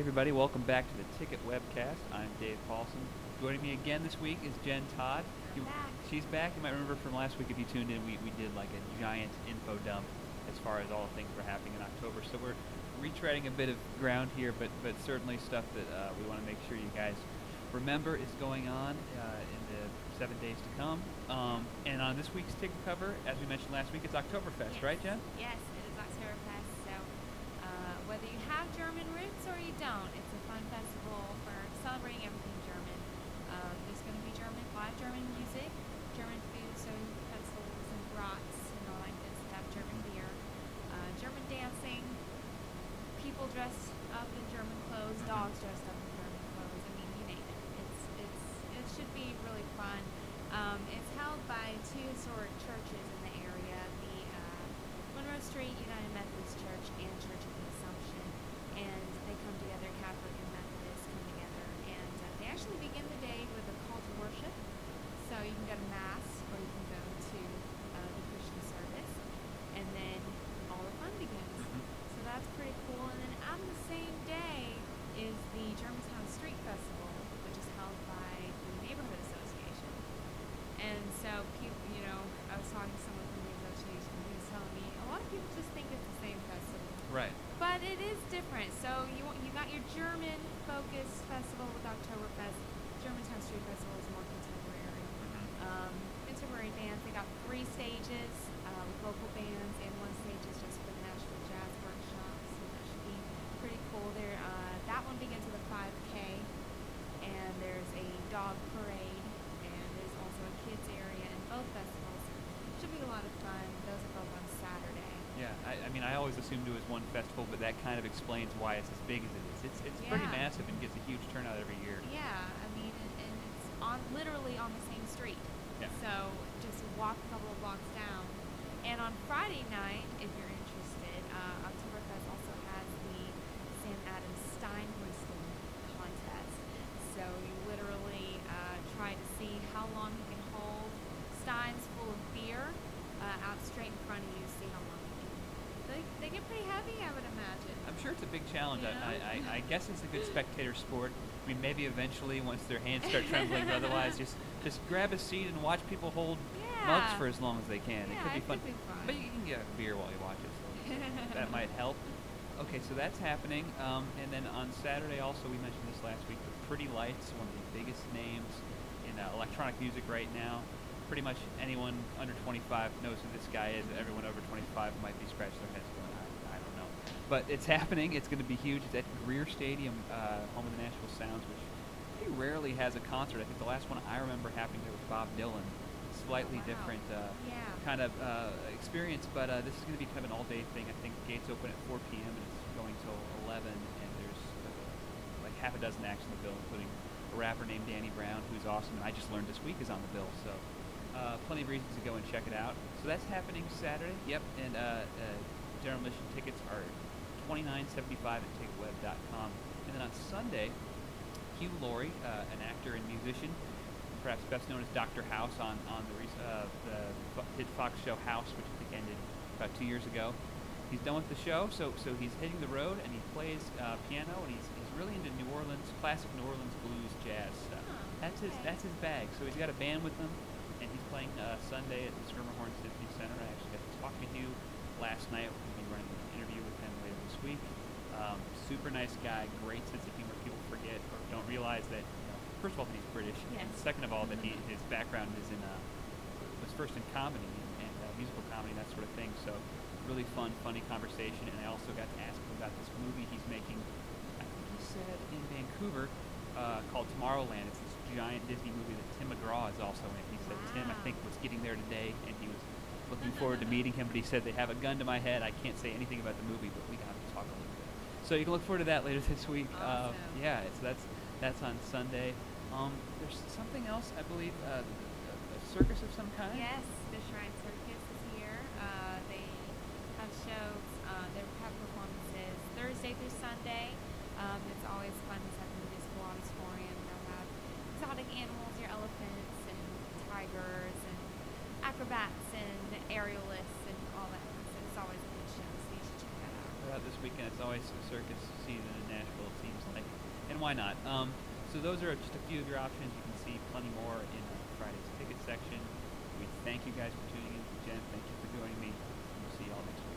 everybody. Welcome back to the Ticket Webcast. I'm Dave Paulson. Joining me again this week is Jen Todd. I'm back. She's back. You might remember from last week if you tuned in, we did like a giant info dump as far as all the things were happening in October. So we're retreading a bit of ground here, but certainly stuff that we want to make sure you guys remember is going on in the 7 days to come. And on this week's ticket cover, as we mentioned last week, it's Oktoberfest, Yes. right, Jen? Yes, it is Oktoberfest. So whether you have German roots or you don't, it's a fun festival for celebrating everything German. There's going to be live German music, German food, so pretzels and brats and all that good stuff, German beer, German dancing, people dressed up in German clothes, dogs dressed up in German clothes. I mean, you name it. It should be really fun. It's held by two historic churches in the area, the Monroe Street United Methodist Church and Church of the Assumption, and they come together, Catholic and Methodist come together, and they actually begin the day with a call to worship. So you can go to Mass or you can go to the Christian service, and then all the fun begins. So that's pretty cool. And then on the same day is the Germantown Street Festival, which is held by the Neighborhood Association. And so people, I was talking to someone from the association who was telling me a lot of people just think it's the same festival. Right. But it is different. So you got your German focused festival with Oktoberfest. Germantown Street Festival is more contemporary. Contemporary dance. They got 3 stages with local bands, and 1 stage is just for the Nashville Jazz Workshop. So that should be pretty cool. There, that one begins with a 5K, and there's a dog parade, and there's also a kids area in both festivals. Should be a lot of fun. Those are both on Saturday. Yeah, I mean, I always assumed it was one festival, but that kind of explains why it's as big as it is. It's pretty Yeah. massive and gets a huge turnout every year. Yeah, I mean, and it's literally on the same street. Yeah. So just walk a couple of blocks down. And on Friday night, if you're interested, Oktoberfest also has the Sam Adams Stein hoisting contest. So you literally try to see how long you can hold steins full of beer out straight in front of you, see how long you can. They get pretty heavy, I would imagine. I'm sure it's a big challenge. You know? I guess it's a good spectator sport. I mean, maybe eventually, once their hands start trembling, but otherwise, just grab a seat and watch people hold mugs for as long as they can. It Yeah, could be it fun. could be fun. But you can get a beer while you watch it, so that might help. Okay, so that's happening. And then on Saturday, also, we mentioned this last week, the Pretty Lights, one of the biggest names in electronic music right now. Pretty much anyone under 25 knows who this guy is. Everyone over 25 might be scratching their heads going, I don't know. But it's happening. It's going to be huge. It's at Greer Stadium, home of the Nashville Sounds, which pretty rarely has a concert. I think the last one I remember happening there was Bob Dylan. Slightly different kind of experience, but this is going to be kind of an all-day thing. I think gates open at 4 p.m. and it's going till 11, and there's like half a dozen acts on the bill, including a rapper named Danny Brown, who's awesome, and I just learned this week is on the bill. So plenty of reasons to go and check it out. So that's happening Saturday. Yep, and general admission tickets are $29.75 at ticketweb.com. And then on Sunday, Hugh Laurie, an actor and musician, perhaps best known as Dr. House on the hit Fox show House, which I think ended about 2 years ago. He's done with the show, so he's hitting the road, and he plays piano, and he's really into New Orleans, classic New Orleans blues, jazz stuff. That's his bag. So he's got a band with him, and he's playing Sunday at the Schermerhorn Symphony Center. I actually got to talk to Hugh last night. We're going to be running an interview with him later this week. Super nice guy, great sense of humor. People forget or don't realize that. First of all, that he's British, and second of all, that his background is was first in comedy and musical comedy, that sort of thing. So really fun, funny conversation. And I also got to ask him about this movie he's making. I think he said in Vancouver, called Tomorrowland. It's this giant Disney movie that Tim McGraw is also in. He said Tim, I think, was getting there today, and he was looking forward to meeting him. But he said they have a gun to my head. I can't say anything about the movie, but we got to talk a little bit. So you can look forward to that later this week. Awesome. That's on Sunday. There's something else, I believe, a circus of some kind? Yes, the Shrine Circus is here. They have shows, they have performances Thursday through Sunday. It's always fun to have the municipal auditorium. They'll have exotic animals, your elephants and tigers and acrobats and aerialists and all that. So it's always a good show, so you should check that out. This weekend. It's always a circus season in Nashville, it seems like. And why not? So those are just a few of your options. You can see plenty more in Friday's ticket section. We thank you guys for tuning in. Jen, thank you for joining me. We'll see you all next week.